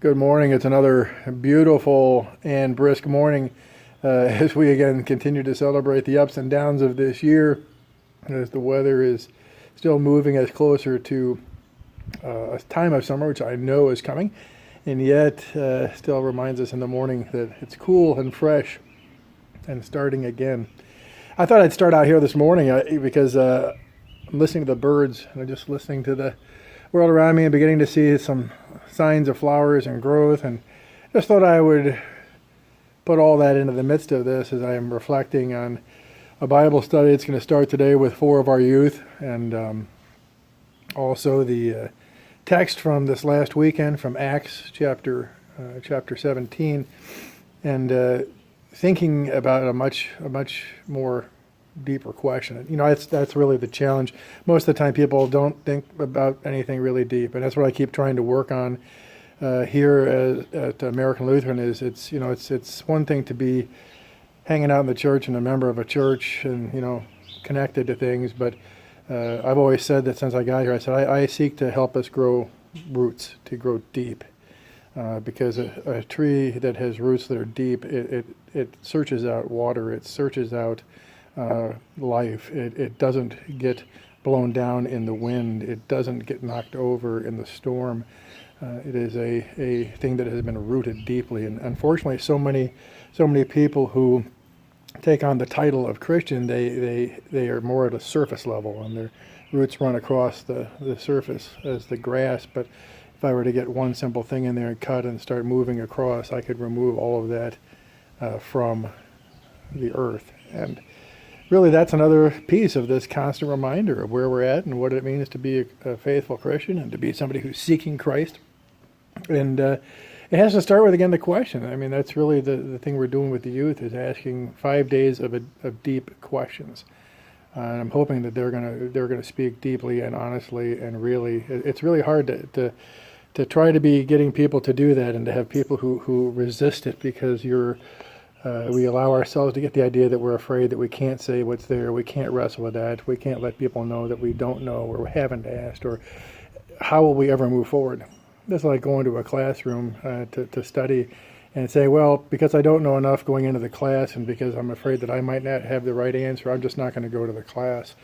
Good morning. It's another beautiful and brisk morning as we again continue to celebrate the ups and downs of this year, as the weather is still moving us closer to a time of summer, which I know is coming, and yet still reminds us in the morning that it's cool and fresh and starting again. I thought I'd start out here this morning because I'm listening to the birds and I'm just listening to the world around me and beginning to see some signs of flowers and growth, and just thought I would put all that into the midst of this as I am reflecting on a Bible study. It's going to start today with four of our youth, and also the text from this last weekend from Acts chapter 17, and thinking about a much more deeper question. You know, that's really the challenge. Most of the time people don't think about anything really deep, and that's what I keep trying to work on here at American Lutheran. Is it's one thing to be hanging out in the church and a member of a church and connected to things, but I've always said that since I got here, I said I seek to help us grow roots, to grow deep, because a tree that has roots that are deep, it searches out water, it searches out life. It doesn't get blown down in the wind. It doesn't get knocked over in the storm. It is a thing that has been rooted deeply. And unfortunately, so many people who take on the title of Christian, they are more at a surface level, and their roots run across the surface as the grass. But if I were to get one simple thing in there and cut and start moving across, I could remove all of that from the earth. And really, that's another piece of this constant reminder of where we're at and what it means to be a faithful Christian and to be somebody who's seeking Christ. And it has to start with, again, the question. I mean, that's really the thing we're doing with the youth, is asking 5 days of deep questions. And I'm hoping that they're gonna speak deeply and honestly and really. It's really hard to try to be getting people to do that, and to have people who resist it because we allow ourselves to get the idea that we're afraid that we can't say what's there, we can't wrestle with that, we can't let people know that we don't know or we haven't asked, or how will we ever move forward? It's like going to a classroom to study and say, well, because I don't know enough going into the class and because I'm afraid that I might not have the right answer, I'm just not going to go to the class.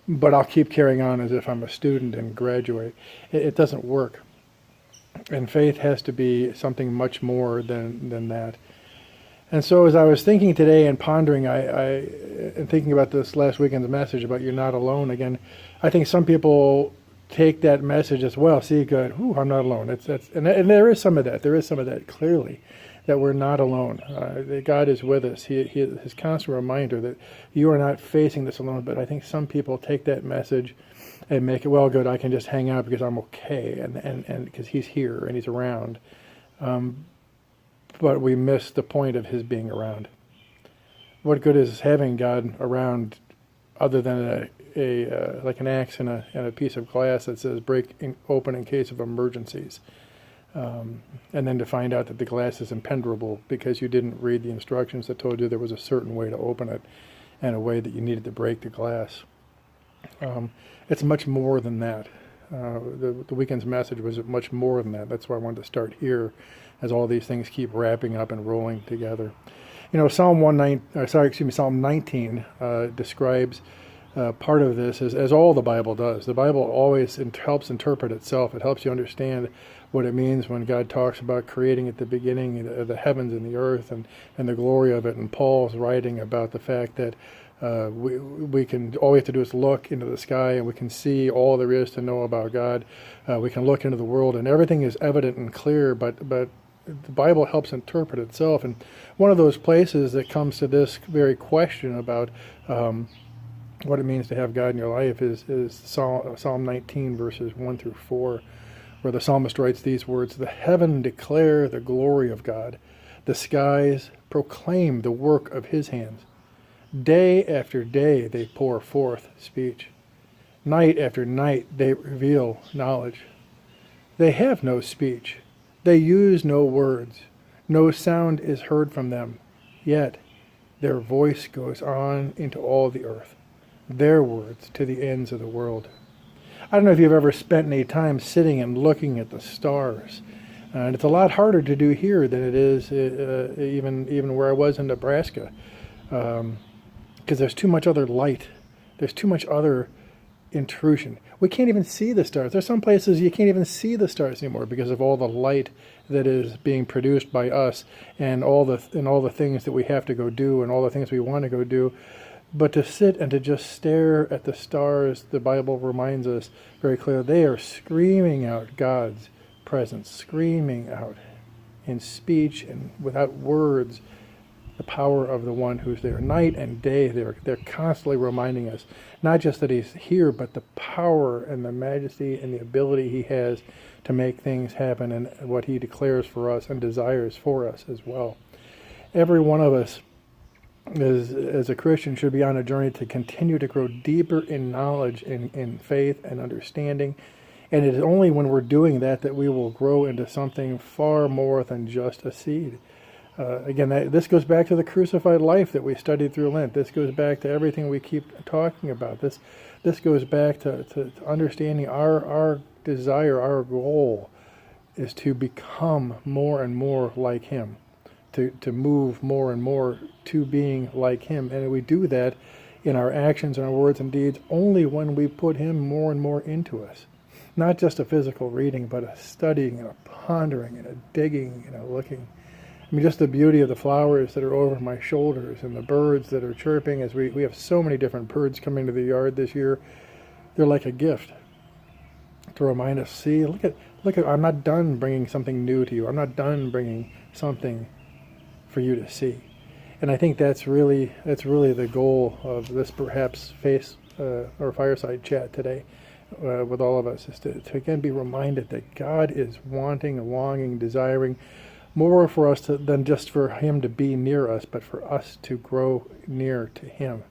But I'll keep carrying on as if I'm a student and graduate. It doesn't work. And faith has to be something much more than that. And so as I was thinking today and pondering, and thinking about this last weekend's message about you're not alone again, I think some people take that message as, well, see, good, I'm not alone. And there is some of that. There is some of that, clearly, that we're not alone. That God is with us. His constant reminder that you are not facing this alone. But I think some people take that message and make it, well, good, I can just hang out because I'm okay, and because He's here and He's around. But we miss the point of His being around. What good is having God around other than like an axe and a piece of glass that says open in case of emergencies, and then to find out that the glass is impenetrable because you didn't read the instructions that told you there was a certain way to open it and a way that you needed to break the glass. It's much more than that. The weekend's message was much more than that. That's why I wanted to start here, as all these things keep wrapping up and rolling together. Psalm 19 describes part of this as all the Bible does. The Bible always helps interpret itself. It helps you understand what it means when God talks about creating at the beginning the heavens and the earth and the glory of it. And Paul's writing about the fact that all we have to do is look into the sky and we can see all there is to know about God. We can look into the world and everything is evident and clear, but the Bible helps interpret itself. And one of those places that comes to this very question about what it means to have God in your life is Psalm 19, verses 1 through 4, where the psalmist writes these words: "The heaven declare the glory of God. The skies proclaim the work of His hands. Day after day they pour forth speech. Night after night they reveal knowledge. They have no speech. They use no words. No sound is heard from them. Yet their voice goes on into all the earth, their words to the ends of the world." I don't know if you've ever spent any time sitting and looking at the stars. And it's a lot harder to do here than it is even where I was in Nebraska, because there's too much other light. There's too much other intrusion. We can't even see the stars. There's some places you can't even see the stars anymore because of all the light that is being produced by us and all the things that we have to go do and all the things we want to go do. But to sit and to just stare at the stars, the Bible reminds us very clearly, they are screaming out God's presence, screaming out in speech and without words the power of the one who's there. Night and day, they're constantly reminding us, not just that he's here, but the power and the majesty and the ability he has to make things happen and what he declares for us and desires for us as well. Every one of us as a Christian should be on a journey to continue to grow deeper in knowledge, in faith and understanding. And it is only when we're doing that that we will grow into something far more than just a seed. Again, this goes back to the crucified life that we studied through Lent. This goes back to everything we keep talking about. This goes back to understanding our desire, our goal is to become more and more like him, to move more and more to being like him. And we do that in our actions and our words and deeds only when we put him more and more into us. Not just a physical reading, but a studying and a pondering and a digging and a looking. I mean, just the beauty of the flowers that are over my shoulders and the birds that are chirping as we have so many different birds coming to the yard this year. They're like a gift to remind us, see, look at, I'm not done bringing something new to you. I'm not done bringing something for you to see. And I think that's really the goal of this perhaps or fireside chat today with all of us, is to again be reminded that God is wanting, longing, desiring more for us than just for him to be near us, but for us to grow near to him.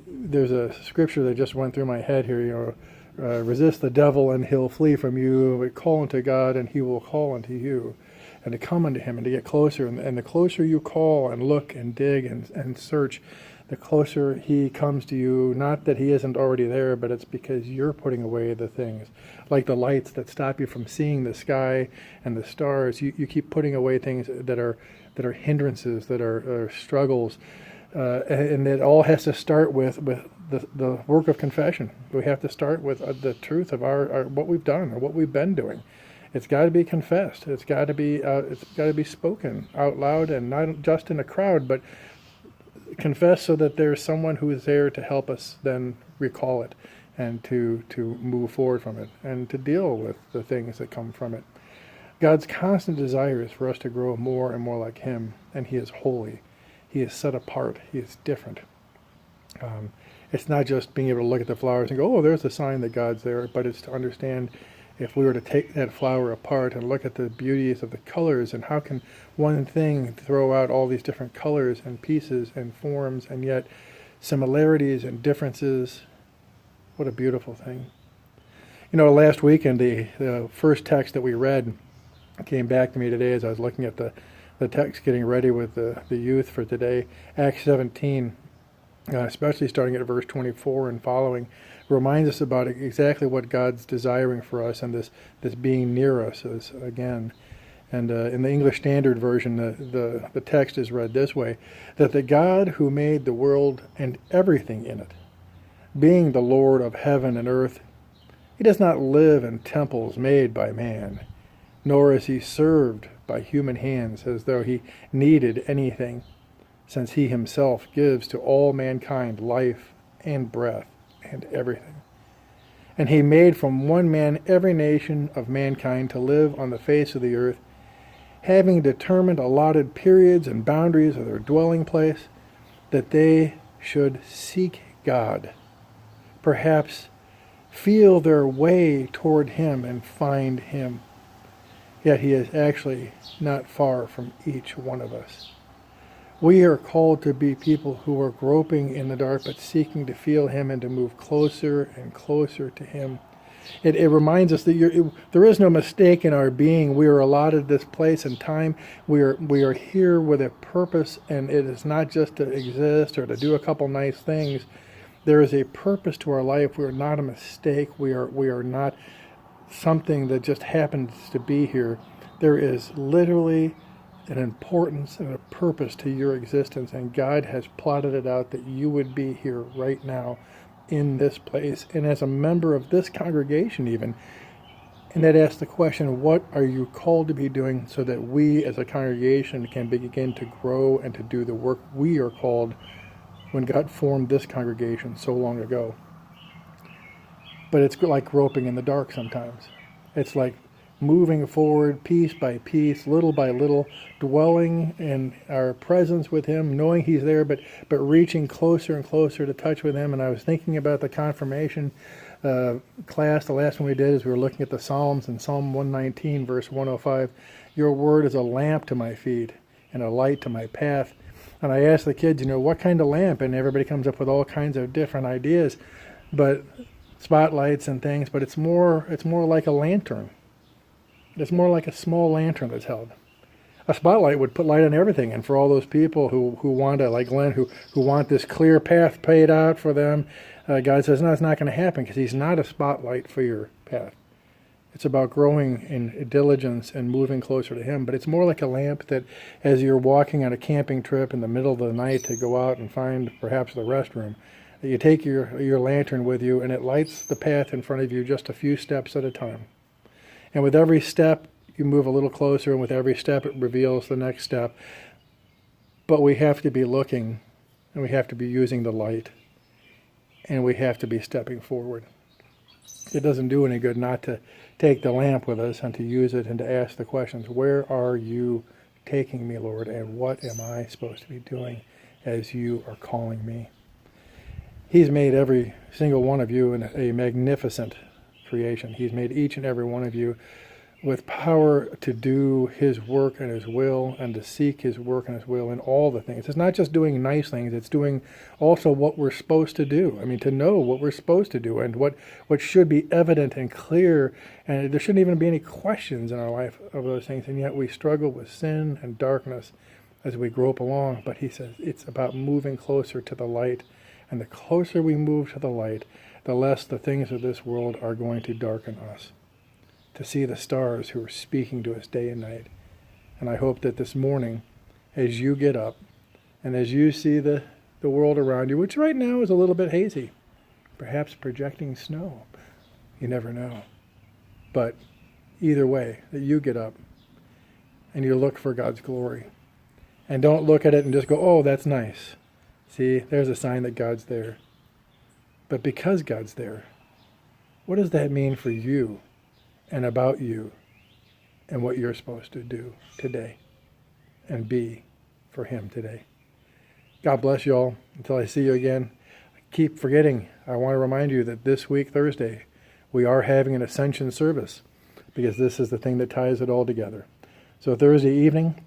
There's a scripture that just went through my head here, resist the devil and he'll flee from you, but call unto God and he will call unto you. And to come unto him and to get closer. And the closer you call and look and dig and search, the closer he comes to you. Not that he isn't already there, but it's because you're putting away the things. Like the lights that stop you from seeing the sky and the stars. You keep putting away things that are hindrances, that are struggles. And it all has to start with the work of confession. We have to start with the truth of our what we've done or what we've been doing. It's got to be confessed. It's got to be spoken out loud, and not just in a crowd, but confessed so that there's someone who is there to help us then recall it and to move forward from it and to deal with the things that come from it. God's constant desire is for us to grow more and more like him, and he is holy. He is set apart. He is different. It's not just being able to look at the flowers and go, oh, there's a sign that God's there, but it's to understand if we were to take that flower apart and look at the beauties of the colors and how can one thing throw out all these different colors and pieces and forms and yet similarities and differences. What a beautiful thing. Last weekend, the first text that we read came back to me today as I was looking at the text getting ready with the youth for today. Acts 17, especially starting at verse 24 and following, reminds us about exactly what God's desiring for us and this being near us is again. And in the English Standard Version, the text is read this way, that the God who made the world and everything in it, being the Lord of heaven and earth, he does not live in temples made by man, nor is he served by human hands as though he needed anything, since he himself gives to all mankind life and breath and everything. And he made from one man every nation of mankind to live on the face of the earth, having determined allotted periods and boundaries of their dwelling place, that they should seek God, perhaps feel their way toward him and find him. Yet he is actually not far from each one of us. We are called to be people who are groping in the dark but seeking to feel him and to move closer and closer to him. It reminds us that there is no mistake in our being. We are allotted this place and time. We are here with a purpose, and it is not just to exist or to do a couple nice things. There is a purpose to our life. We are not a mistake. We are not something that just happens to be here. There is literally an importance and a purpose to your existence, and God has plotted it out that you would be here right now in this place, and as a member of this congregation even. And that asks the question, what are you called to be doing so that we as a congregation can begin to grow and to do the work we are called when God formed this congregation so long ago? But it's like groping in the dark sometimes. It's like moving forward piece by piece, little by little, dwelling in our presence with Him, knowing He's there, but reaching closer and closer to touch with Him. And I was thinking about the confirmation class. The last one we did is we were looking at the Psalms, in Psalm 119, verse 105. Your word is a lamp to my feet and a light to my path. And I asked the kids, what kind of lamp? And everybody comes up with all kinds of different ideas, but spotlights and things. But it's more like a lantern. It's more like a small lantern that's held. A spotlight would put light on everything, and for all those people who want to, like Glenn, who want this clear path paid out for them, God says, no, it's not going to happen, because He's not a spotlight for your path. It's about growing in diligence and moving closer to Him. But it's more like a lamp that, as you're walking on a camping trip in the middle of the night to go out and find perhaps the restroom, that you take your lantern with you, and it lights the path in front of you just a few steps at a time. And with every step, you move a little closer, and with every step, it reveals the next step. But we have to be looking, and we have to be using the light, and we have to be stepping forward. It doesn't do any good not to take the lamp with us and to use it and to ask the questions, where are you taking me, Lord, and what am I supposed to be doing as you are calling me? He's made every single one of you a magnificent creation. He's made each and every one of you with power to do His work and His will, and to seek His work and His will in all the things. It's not just doing nice things, it's doing also what we're supposed to do. I mean, to know what we're supposed to do and what should be evident and clear, and there shouldn't even be any questions in our life of those things, and yet we struggle with sin and darkness as we grope along. But He says it's about moving closer to the light, and the closer we move to the light, the less the things of this world are going to darken us. To see the stars who are speaking to us day and night. And I hope that this morning, as you get up, and as you see the world around you, which right now is a little bit hazy, perhaps projecting snow, you never know. But either way, that you get up, and you look for God's glory. And don't look at it and just go, oh, that's nice. See, there's a sign that God's there. But because God's there, what does that mean for you and about you and what you're supposed to do today and be for Him today? God bless you all. Until I see you again, keep forgetting. I want to remind you that this week, Thursday, we are having an Ascension service, because this is the thing that ties it all together. So Thursday evening,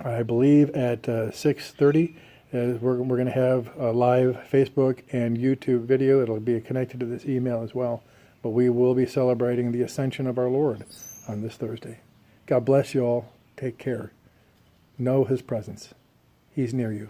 I believe at 6:30, we're going to have a live Facebook and YouTube video. It'll be connected to this email as well. But we will be celebrating the ascension of our Lord on this Thursday. God bless you all. Take care. Know His presence. He's near you.